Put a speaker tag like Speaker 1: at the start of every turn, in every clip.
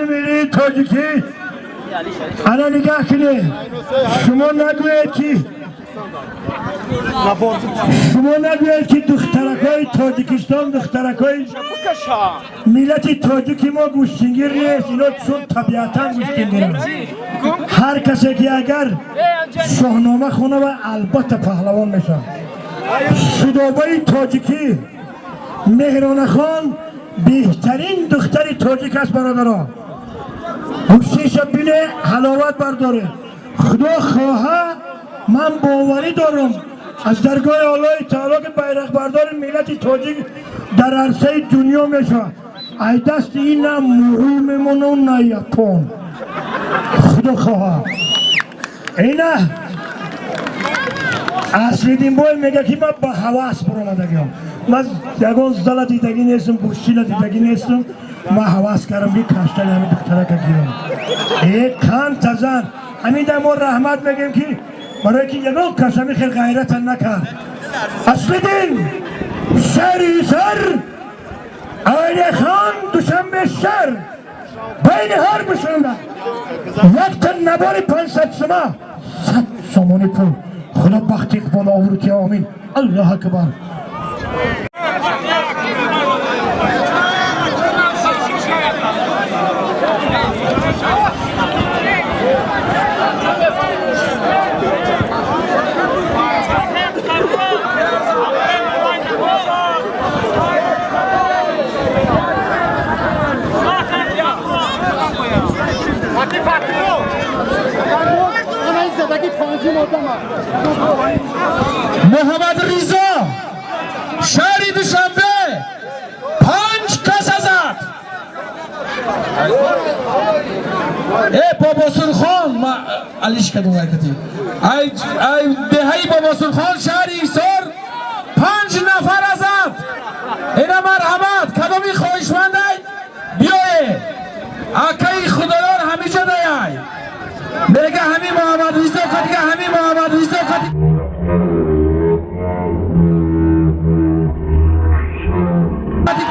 Speaker 1: ملی تاجیکی انا نگاه کنه شما نگوید که دخترکای تاجیکستان دخترکای ملت تاجیکی ما گوشتنگیر نیست اینا چون طبیعتا گوشتنگیر هر کسی که اگر شاهنامه خونه و البته پهلوان میشه سودابای تاجیکی مهران خان بهترین دختری تاجیک است برادران گوشتش بینه حلاوت برداره خدا خواه من باوری دارم از درگاه الله تعالی که بیرق بردار ملت تاجیک در عرصه دنیا میشه ای دست این نه موهو میمونه و نه یپون خدا خواه اینه اصلی دین بای میگه که من با حواس برامدگیم من یکان زل دیدگی نیستم گوشتی دیدگی نیستم من حواس کردم بی کشتن همین دختره که گیرم ای کان تزن همین در ما رحمت میگیم که برای که یکان کسمی خیلی غیرت نکرد اصلی دین شهری سر آیل خان دوشنبه شهر بین هر بشنده یک تن نباری 500 سما 100 سمانی پول خدا بخت اقبال آوروتی آمین الله اکبر محمد رضا شهری دوشنبه 5 کس ازد ای بابا سرخان ما علیش کدوم حرکتی ای دهی بابا سرخان شهری ایسار 5 نفر ازد اینا مرحمت کدومی خواهشمنده بیایه اکی خدایان همی جا دیای میگه همی محمد رضا کدی همی محمد رضا کدی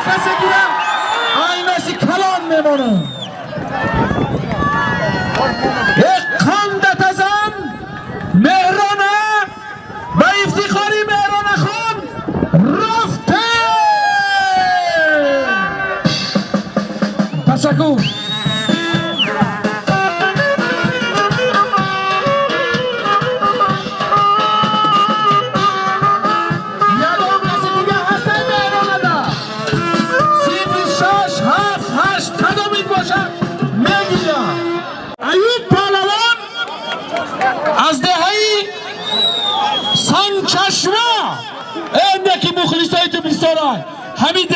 Speaker 1: کسی گیرم آیناسی کلان میمونم یک خاندت ازم مهرانه با افتخاری مهرانه خان رفته تشکر از دهی سنچشمه اندکی مخلصای تو بیستارای همین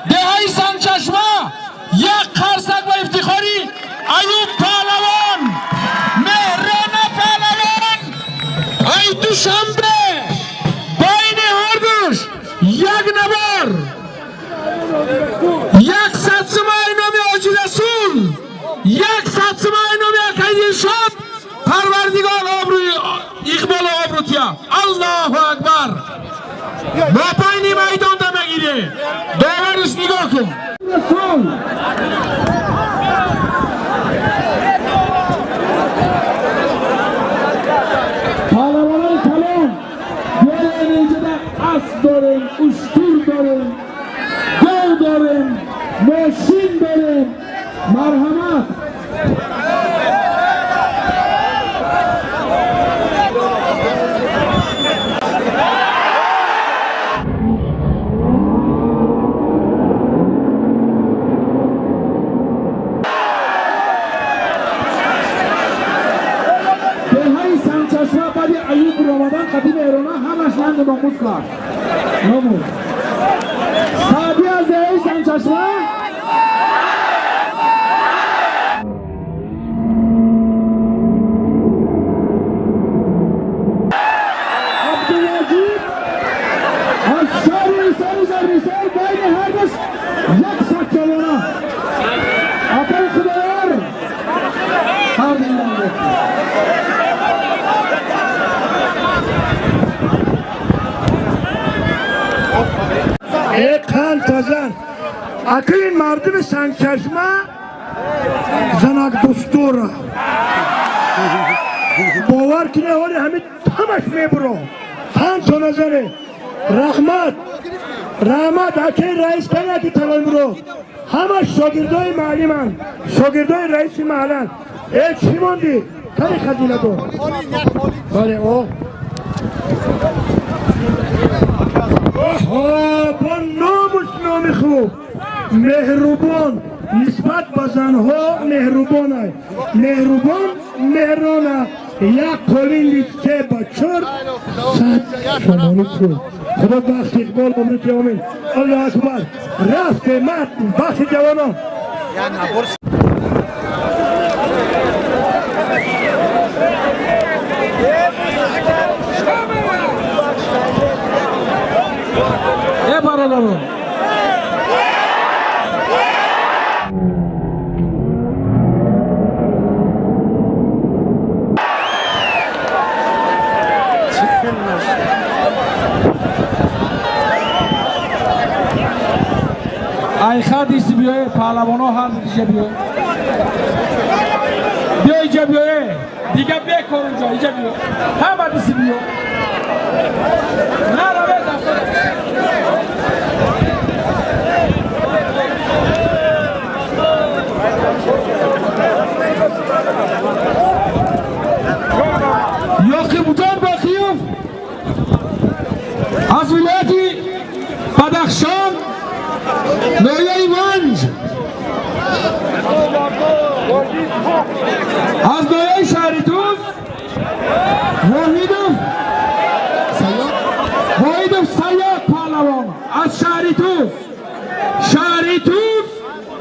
Speaker 1: دهی سنچشمه یک خرسک و افتخاری ایوب پهلوان مهران پهلوان ای دوشنبه بین هر دوش یک نبر 100 سمای نامی آجی رسول 100 سمای نامی اکیدین شد پروردگار آبروی اقبال آبروتیا الله اکبر با پایینی میدان دا بگیره داورش نگاه کن رسول پهلوانای کلان بیاین اینجا دا اسب داریم اشتور داریم گو داریم ماشین داریم مرحمت قدیم ایرانا همش نند ناموز کرد ناموز سادی از دهی سنچشمه عبدالعجیب از شهر ریسان زرریسان بین هر دش 100 سالانه اپای خدایار هر دیگران گفت یک خان تازن اکرین مردم سنگچشمه زنک دستور باور کنه حالی همین تمش میبرو هم تو نظره رحمت اکی رئیس کنه که تمام برو همه شاگردای معلی من شاگردای رئیس محلن ای چی موندی؟ کاری خزینه دو بله او با نام خوب مهربان نسبت به زنها مهربان مهرانه یک قولین لیسته بچور صد شمانی چون خدا بخش اقبال عمرت آمین الله اکبر رفت مرد بخش جوانان برادران
Speaker 2: ایخا دیسی بیایه پهلوانو هر دیگه بیایه بیا اینجا بیایه دیگه بکن اونجا اینجا بیایه همه دیسی بیایه نه رو یاقی بودن باقیوف از ولایتی بدخشان نایه ونج از نایه شهریتوز واحدوف سیاد پهلوان از شهریتوز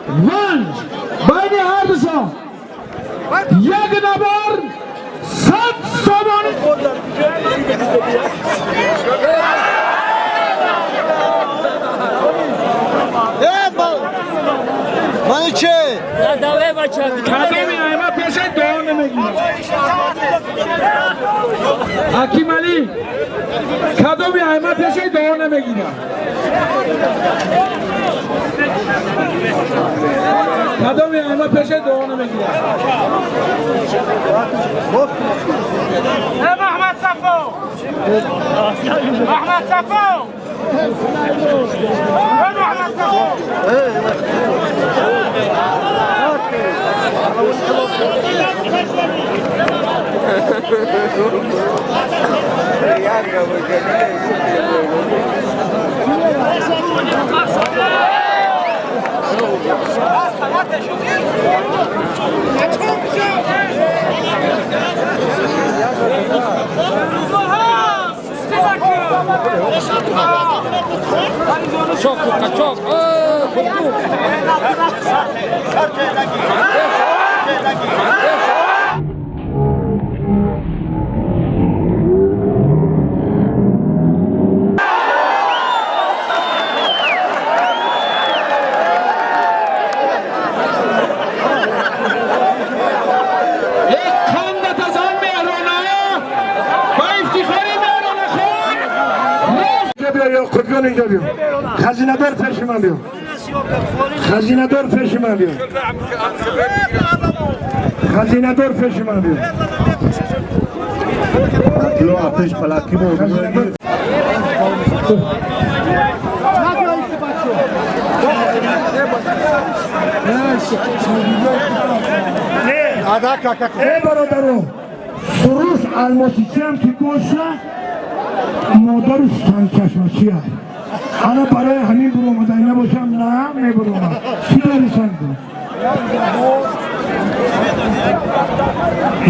Speaker 2: ونج بین هر دوشان یک نبر 100 سامانی
Speaker 3: مانی چه؟
Speaker 2: دوه بچه کدومی همه پیشه دعا نمیگیرم حکیم علی کدومی همه پیشه دعا نمیگیرم کدومی همه پیشه دعا نمیگیرم محمد صفو محمد صفو محمد صفو çok çok
Speaker 1: خودگان اینجا بیو خزینه دار پیش من بیو خزینه دار پیش من بیو خزینه دار پیش من بیو لو آتش پلاکی بود ای برادرو سروش الماسیچی هم که گوشه مادرش سنکشمچی هست انا برای همین برو آمده نباشم نه میبرو آمد چی داری سنگ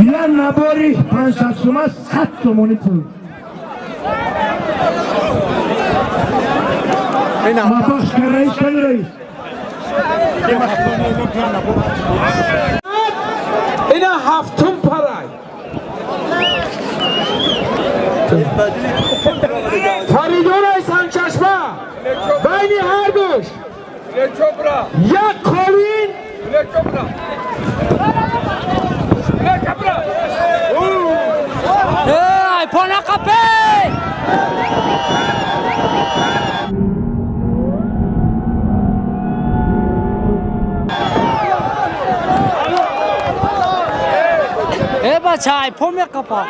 Speaker 1: یه نباری 500 تومن 100 تومانی پول ما بخش که رئیس کنی رئیس
Speaker 2: اینا هفتم پرای فریدون سنچشمه بین هر دوش یک قوین
Speaker 4: ای پانا قپه
Speaker 3: بچه های پا می قپا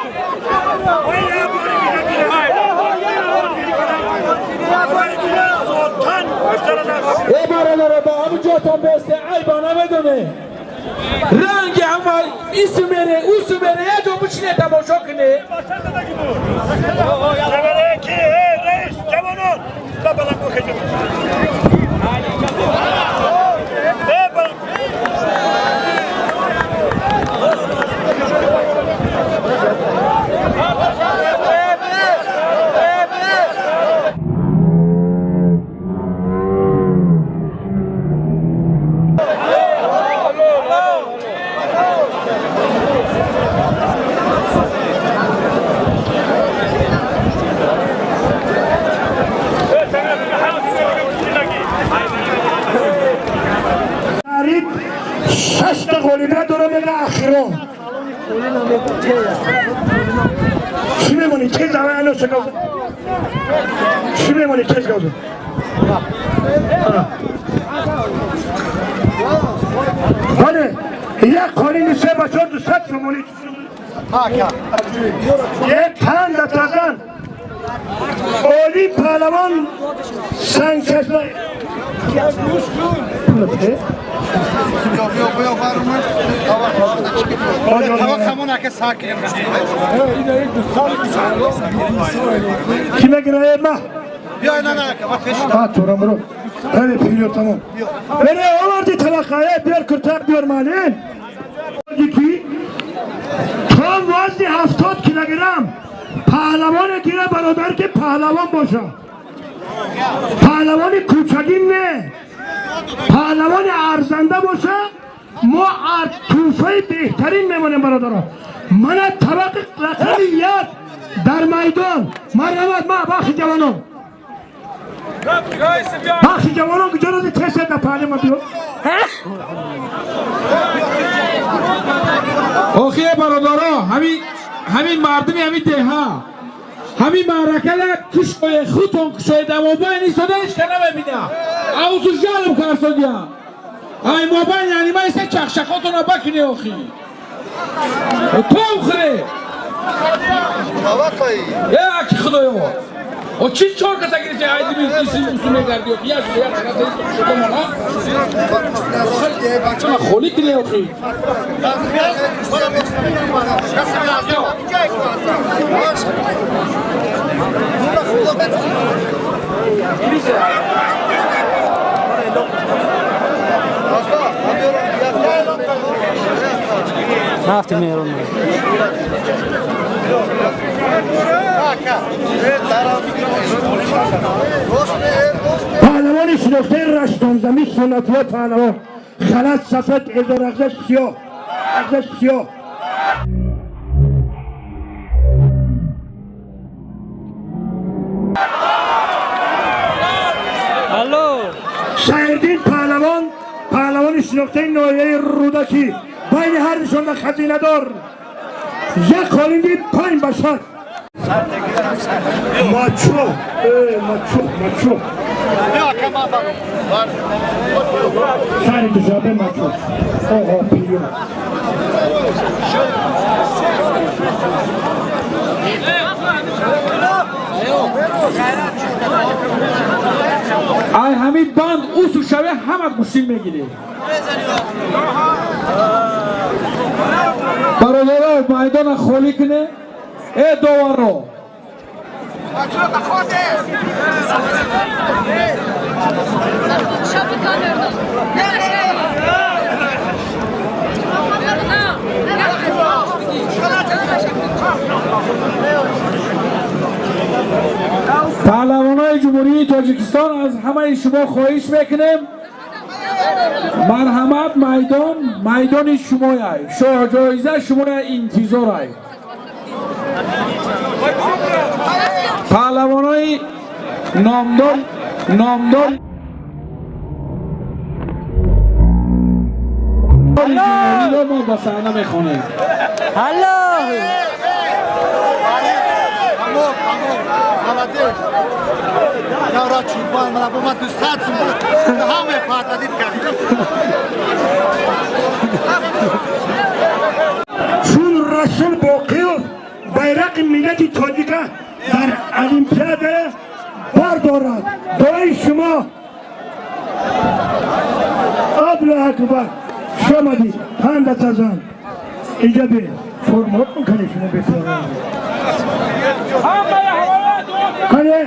Speaker 2: ای برادر با همون جاتان بسته ای با نمیدونه رنگ اما ایسو میره اوسو میره یه جو بچینه تماشا کنه
Speaker 1: رئیس جوانان بلند بخشید شش تا غلیبه داره بگه اخیرون چی میمونی؟ تیز همه اینو سکازه چی میمونی؟ تیز گازه بله یک قانین سه بچه دو ست شمونی یک تن دفترزن اولی پهلوان سنگ چشمه Kime gireye ma? Ha Turan bro. Öyle piliyor tamam. Beni o vardı tabakaya bir kurtar bir malin. Ki tam vazni 70 kilogram. Pahlavon gire برابر که پهلوان باشه. پهلوان کوچگی نه. پهلوان ارزنده باشه ما توفه بهترین میمونیم برادران من طبق رقم یک در میدان مرحمت ما بخش جوانان بخش جوانان کجا روزی تست در پهلی ما بیو
Speaker 2: آخی برادرها همین مردمی همین ده ها همین معرکه کشوی خودتون کشوی دموبای نیستادنش که نمیبینه اوزو جالب کرسون دیا ای موبای یعنی ما ایسه چخشخاتون رو بکنی آخی تو خره یا اکی خدای ما o çift çor kasa girecek haydi bir isim usulüne geldi yok ya şuraya kadar da şurada mı lan sana holik ne yok ki
Speaker 3: ne yaptın meron
Speaker 1: پهلوان شناخته رشتانزمی سنتی پهلوان خلط سفت ازار اغزش سیاه اغزش سیاه
Speaker 3: الو
Speaker 1: شهردین پهلوان شناخته نایه رودکی بین هر نشان و خزینه دار یک خالندی پایین باشد ماچو شهری دجابه ماچو اوه پیلیون
Speaker 2: ای همین باند اوسو شوه همت گوشین میگیری برادرها میدان خالی کنه ای دوارو پهلوانای جمهوری تاجیکستان از همه شما خواهش میکنیم مرحمت میدان شمایه شاه جایزه شما انتظار پهلوانای نامدار جمهوری رو ما با صحنه میخوانیم
Speaker 3: الو
Speaker 4: یارا چوبان مرا با ما دوستات همه پاتادید کردیم
Speaker 1: چون Rasul Boqiyev bayrak milleti Tacika در المپیاد بار دارد. دعای شما الله اکبر شما دی پند تزن اینجا به فرمات میکنه شما بفرمایید. کنه